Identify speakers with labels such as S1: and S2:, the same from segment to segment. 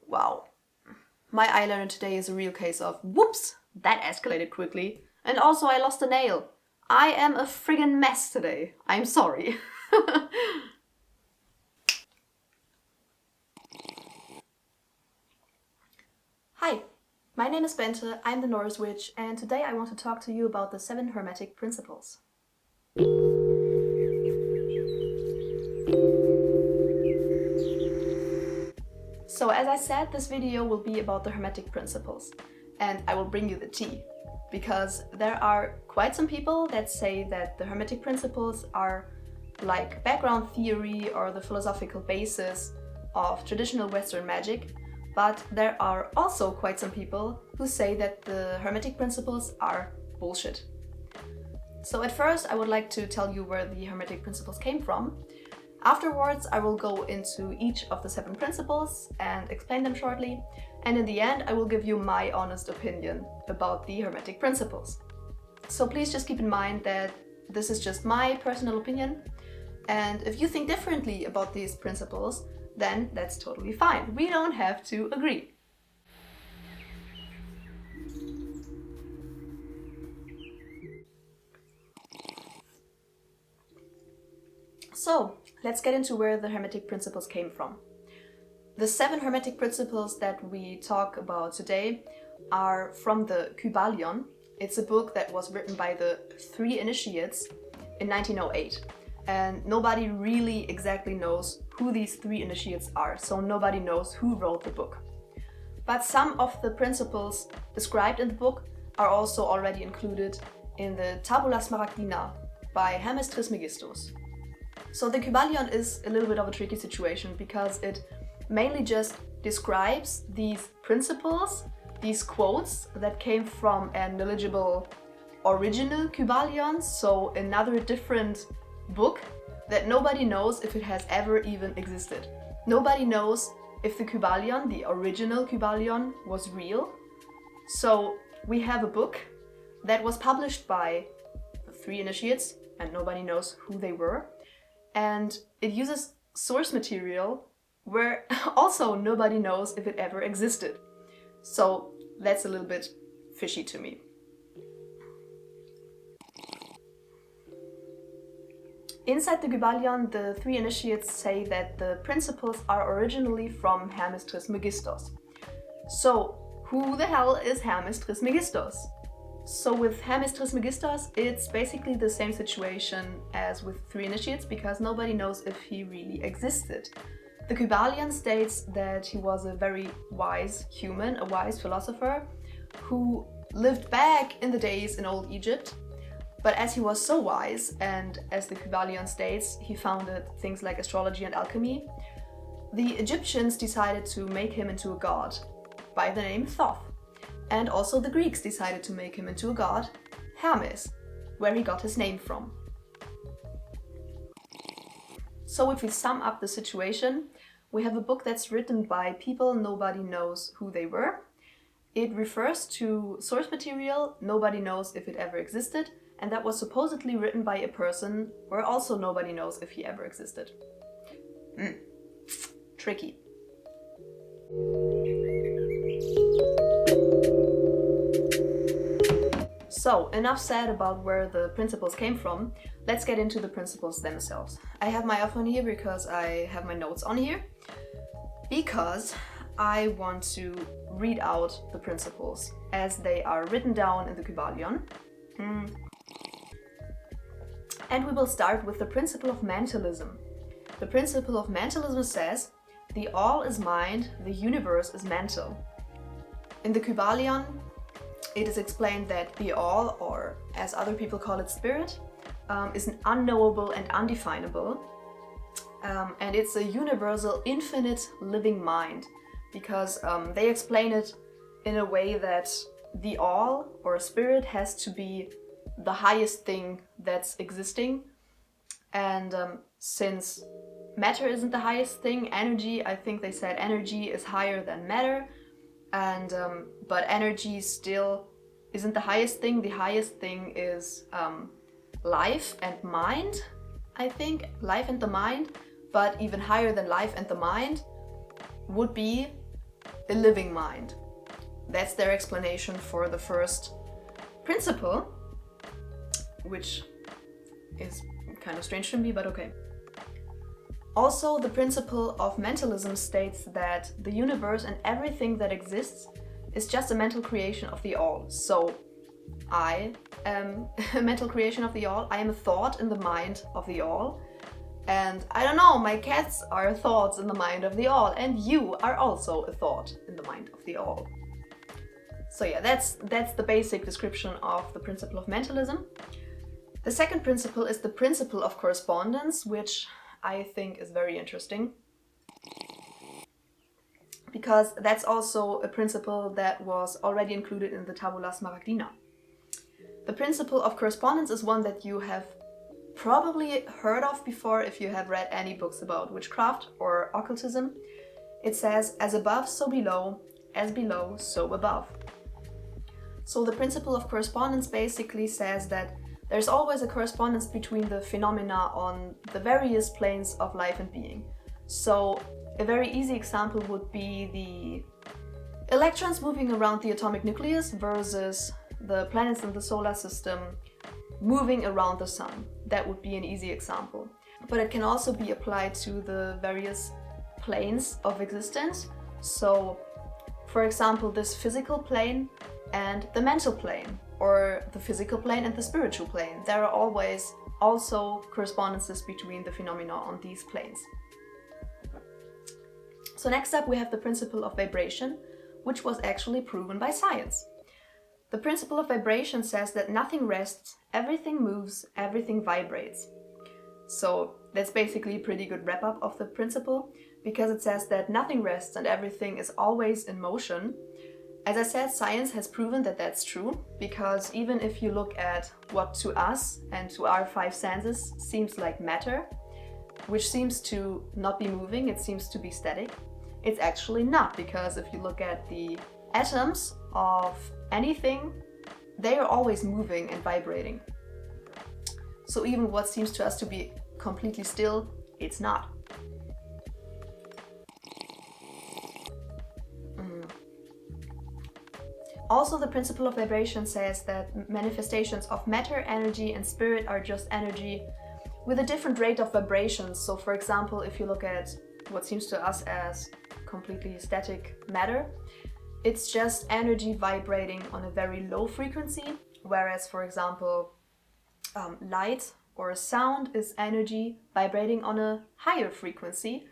S1: Wow. My eyeliner today is a real case of whoops, that escalated quickly. And also I lost a nail. I am a friggin' mess today. I'm sorry. Hi, my name is Bente, I'm the Norse Witch, and today I want to talk to you about the 7 Hermetic Principles. So as I said, this video will be about the Hermetic Principles, and I will bring you the tea, because there are quite some people that say that the Hermetic Principles are like background theory or the philosophical basis of traditional Western magic, but there are also quite some people who say that the Hermetic Principles are bullshit. So at first I would like to tell you where the Hermetic Principles came from. Afterwards I will go into each of the 7 principles and explain them shortly, and in the end I will give you my honest opinion about the Hermetic Principles. So please just keep in mind that this is just my personal opinion, and if you think differently about these principles, then that's totally fine. We don't have to agree. So, let's get into where the Hermetic Principles came from. The 7 Hermetic Principles that we talk about today are from the Kybalion. It's a book that was written by the 3 initiates in 1908. And nobody really exactly knows who these 3 initiates are, so nobody knows who wrote the book. But some of the principles described in the book are also already included in the Tabula Smaragdina by Hermes Trismegistus. So the Kybalion is a little bit of a tricky situation because it mainly just describes these principles, these quotes that came from an illegible original Kybalion, so another different book that nobody knows if it has ever even existed. Nobody knows if the Kybalion, the original Kybalion, was real. So we have a book that was published by the 3 initiates, and nobody knows who they were. And it uses source material where also nobody knows if it ever existed. So that's a little bit fishy to me. Inside the Kybalion, the 3 initiates say that the principles are originally from Hermes Trismegistus. So who the hell is Hermes Trismegistus? So with Hermes Trismegistus, it's basically the same situation as with 3 initiates because nobody knows if he really existed. The Kybalion states that he was a very wise human, a wise philosopher, who lived back in the days in old Egypt. But as he was so wise, and as the Kybalion states, he founded things like astrology and alchemy, the Egyptians decided to make him into a god by the name Thoth. And also the Greeks decided to make him into a god, Hermes, where he got his name from. So if we sum up the situation, we have a book that's written by people nobody knows who they were. It refers to source material nobody knows if it ever existed, and that was supposedly written by a person where also nobody knows if he ever existed. Tricky. So, enough said about where the principles came from. Let's get into the principles themselves. I have my iPhone here because I have my notes on here, because I want to read out the principles as they are written down in the Kybalion. And we will start with the principle of mentalism. The principle of mentalism says, the all is mind, the universe is mental. In the Kybalion, it is explained that the all, or as other people call it, spirit, is an unknowable and undefinable. And it's a universal, infinite living mind, because they explain it in a way that the all, or spirit, has to be the highest thing that's existing. And since matter isn't the highest thing, energy, I think they said energy is higher than matter. And but energy still isn't the highest thing. The highest thing is life and mind, I think. Life and the mind. But even higher than life and the mind would be a living mind. That's their explanation for the first principle, which is kind of strange to me, but okay. Also, the principle of mentalism states that the universe and everything that exists is just a mental creation of the all. So I am a mental creation of the all. I am a thought in the mind of the all. And I don't know, my cats are thoughts in the mind of the all, and you are also a thought in the mind of the all. So yeah, that's the basic description of the principle of mentalism. The second principle is the principle of correspondence, which I think is very interesting, because that's also a principle that was already included in the Tabula Smaragdina. The principle of correspondence is one that you have probably heard of before if you have read any books about witchcraft or occultism. It says, as above, so below, as below, so above. So the principle of correspondence basically says that there's always a correspondence between the phenomena on the various planes of life and being. So a very easy example would be the electrons moving around the atomic nucleus versus the planets in the solar system moving around the sun. That would be an easy example. But it can also be applied to the various planes of existence. So, for example, this physical plane and the mental plane, or the physical plane and the spiritual plane. There are always also correspondences between the phenomena on these planes. So next up we have the principle of vibration, which was actually proven by science. The principle of vibration says that nothing rests, everything moves, everything vibrates. So that's basically a pretty good wrap-up of the principle, because it says that nothing rests and everything is always in motion. As I said, science has proven that that's true, because even if you look at what to us and to our five senses seems like matter, which seems to not be moving, it seems to be static, it's actually not, because if you look at the atoms of anything, they are always moving and vibrating. So even what seems to us to be completely still, it's not. Also, the principle of vibration says that manifestations of matter, energy, and spirit are just energy with a different rate of vibrations. So, for example, if you look at what seems to us as completely static matter, it's just energy vibrating on a very low frequency, whereas, for example, light or sound is energy vibrating on a higher frequency.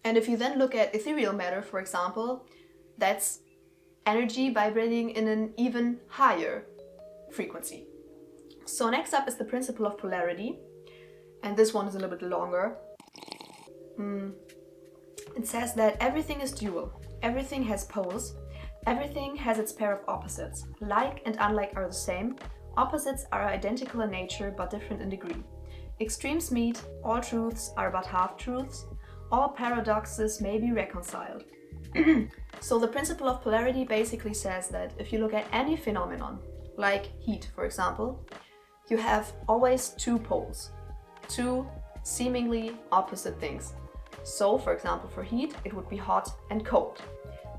S1: And if you then look at ethereal matter, for example, that's energy vibrating in an even higher frequency. So next up is the principle of polarity, and this one is a little bit longer. It says that everything is dual, everything has poles, everything has its pair of opposites. Like and unlike are the same, opposites are identical in nature but different in degree. Extremes meet, all truths are but half-truths, all paradoxes may be reconciled. So the principle of polarity basically says that if you look at any phenomenon, like heat for example, you have always two poles, two seemingly opposite things. So for example for heat it would be hot and cold.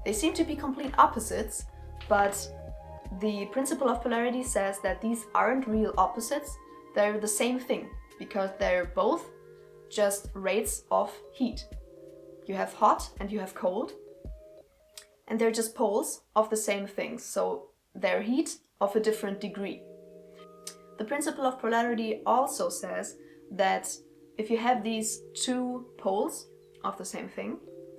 S1: They seem to be complete opposites, but the principle of polarity says that these aren't real opposites, they're the same thing, because they're both just rates of heat. You have hot and you have cold, and they're just poles of the same thing, so they're heat of a different degree. The principle of polarity also says that if you have these two poles of the same thing,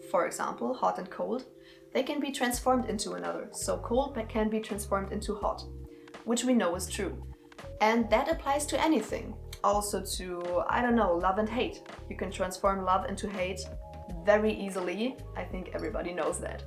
S1: for example, hot and cold, they can be transformed into another. So cold can be transformed into hot, which we know is true. And that applies to anything. Also to, I don't know, love and hate. You can transform love into hate very easily. I think everybody knows that.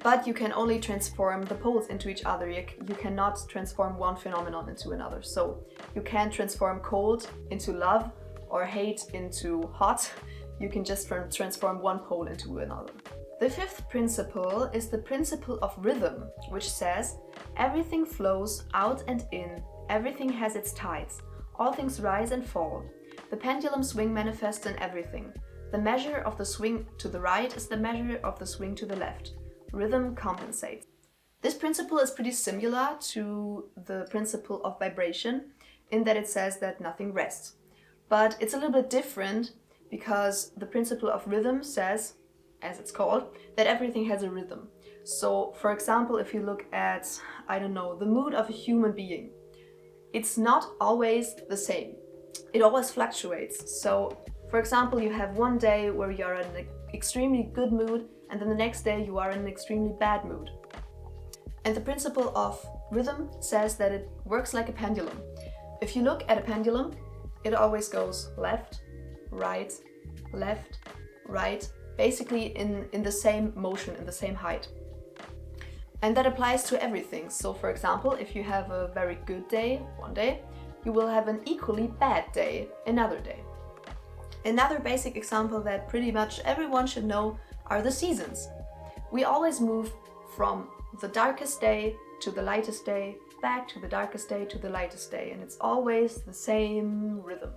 S1: But you can only transform the poles into each other. You cannot transform one phenomenon into another. So you can't transform cold into love or hate into hot. You can just transform one pole into another. The fifth principle is the principle of rhythm, which says everything flows out and in, everything has its tides, all things rise and fall. The pendulum swing manifests in everything. The measure of the swing to the right is the measure of the swing to the left. rhythm compensates. This principle is pretty similar to the principle of vibration in that it says that nothing rests. But it's a little bit different because the principle of rhythm says, as it's called, that everything has a rhythm. So, for example, if you look at, the mood of a human being, it's not always the same. It always fluctuates. So, for example, you have one day where you are in an extremely good mood, and then the next day you are in an extremely bad mood. And the principle of rhythm says that it works like a pendulum. If you look at a pendulum, it always goes left, right, basically in the same motion, in the same height. And that applies to everything. So for example, if you have a very good day one day, you will have an equally bad day another day. Another basic example that pretty much everyone should know are the seasons. We always move from the darkest day to the lightest day, back to the darkest day to the lightest day, and it's always the same rhythm.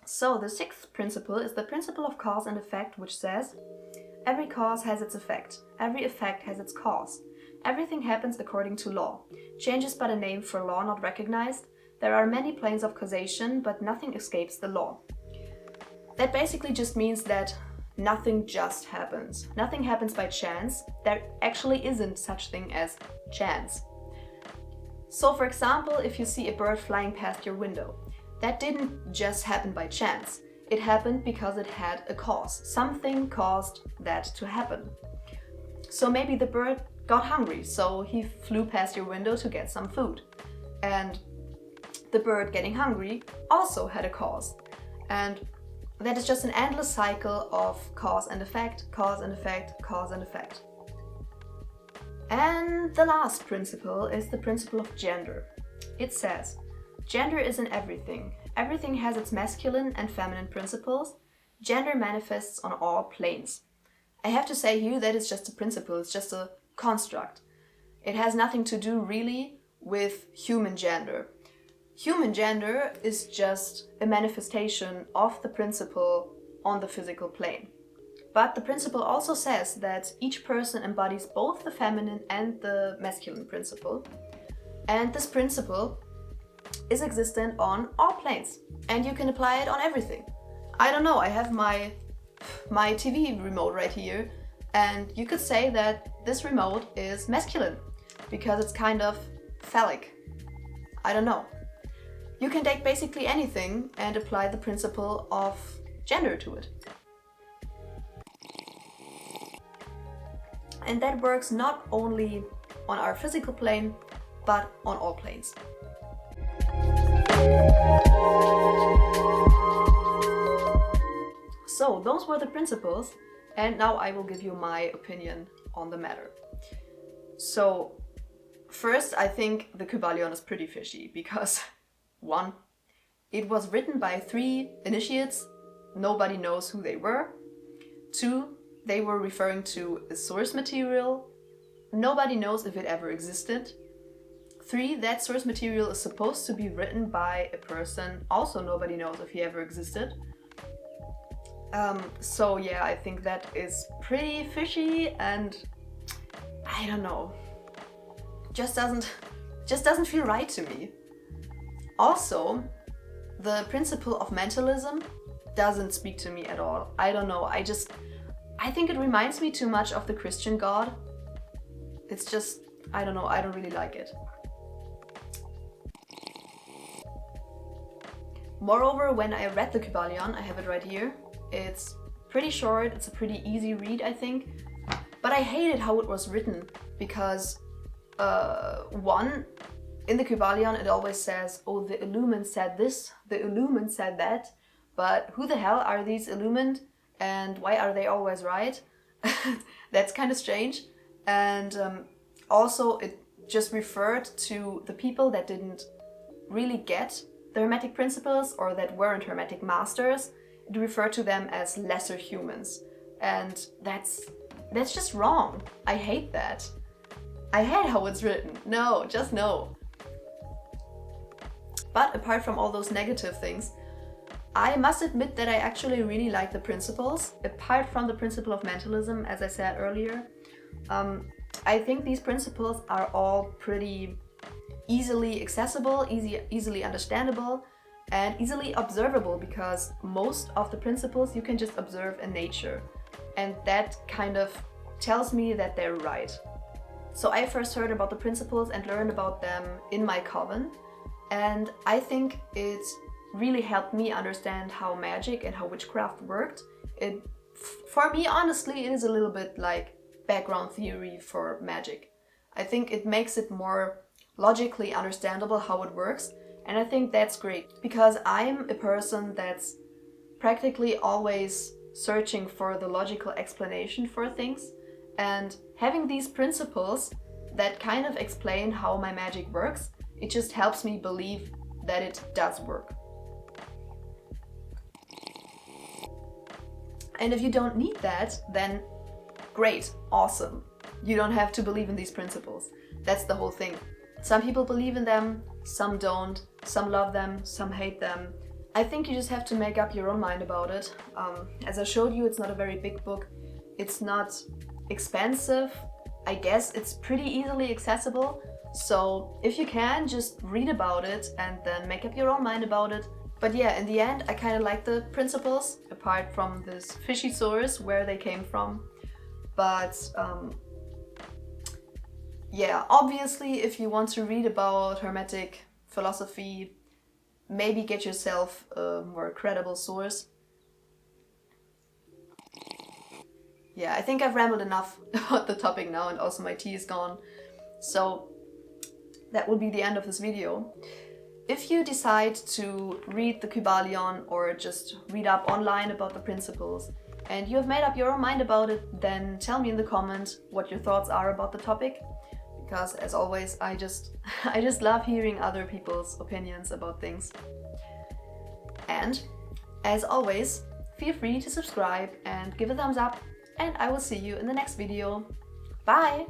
S1: So the sixth principle is the principle of cause and effect, which says, every cause has its effect, every effect has its cause. Everything happens according to law. Change is but a name for law not recognized. There are many planes of causation, but nothing escapes the law. That basically just means that nothing just happens. Nothing happens by chance. There actually isn't such thing as chance. So for example, if you see a bird flying past your window, that didn't just happen by chance. It happened because it had a cause. Something caused that to happen. So maybe the bird got hungry, so he flew past your window to get some food. And the bird getting hungry also had a cause. And that is just an endless cycle of cause and effect, cause and effect, cause and effect. And the last principle is the principle of gender. It says, gender is in everything. Everything has its masculine and feminine principles. Gender manifests on all planes. I have to say here that it's just a principle, it's just a construct. It has nothing to do really with human gender. Human gender is just a manifestation of the principle on the physical plane. But the principle also says that each person embodies both the feminine and the masculine principle. And this principle is existent on all planes. And you can apply it on everything. I have my TV remote right here. And you could say that this remote is masculine because it's kind of phallic. You can take basically anything and apply the principle of gender to it. And that works not only on our physical plane, but on all planes. So those were the principles, and now I will give you my opinion on the matter. So first, I think the Kybalion is pretty fishy because 1. It was written by 3 initiates. Nobody knows who they were. 2. They were referring to a source material. Nobody knows if it ever existed. 3. That source material is supposed to be written by a person. Also, nobody knows if he ever existed. So yeah, I think that is pretty fishy, and I don't know. Just doesn't feel right to me. Also, the principle of mentalism doesn't speak to me at all. I don't know, I think it reminds me too much of the Christian God. It's just, I don't really like it. Moreover, when I read the Kybalion, I have it right here, it's pretty short, it's a pretty easy read, I think. But I hated how it was written because, 1, in the Kybalion it always says, oh, the Illumined said this, the Illumined said that, but who the hell are these Illumined and why are they always right? That's kind of strange. And also it just referred to the people that didn't really get the Hermetic Principles or that weren't Hermetic masters. It referred to them as lesser humans. And that's just wrong. I hate that. I hate how it's written. No, just no. But apart from all those negative things, I must admit that I actually really like the principles, apart from the principle of mentalism, as I said earlier. I think these principles are all pretty easily accessible, easily understandable, and easily observable, because most of the principles you can just observe in nature, and that kind of tells me that they're right. So I first heard about the principles and learned about them in my coven, and I think it really helped me understand how magic and how witchcraft worked. For me, honestly, it is a little bit like background theory for magic. I think it makes it more logically understandable how it works, and I think that's great, because I'm a person that's practically always searching for the logical explanation for things, and having these principles that kind of explain how my magic works, it just helps me believe that it does work. And if you don't need that, then great, awesome. You don't have to believe in these principles. That's the whole thing. Some people believe in them, some don't, some love them, some hate them. I think you just have to make up your own mind about it. As I showed you, it's not a very big book. It's not expensive. I guess it's pretty easily accessible. So if you can, just read about it and then make up your own mind about it. But yeah, in the end, I kind of like the principles, apart from this fishy source where they came from. But yeah, obviously, if you want to read about Hermetic philosophy, maybe get yourself a more credible source. Yeah, I think I've rambled enough about the topic now, and also my tea is gone. So that will be the end of this video. If you decide to read the Kybalion or just read up online about the principles, and you have made up your own mind about it, then tell me in the comments what your thoughts are about the topic. Because as always, I just love hearing other people's opinions about things. And as always, feel free to subscribe and give a thumbs up, and I will see you in the next video. Bye!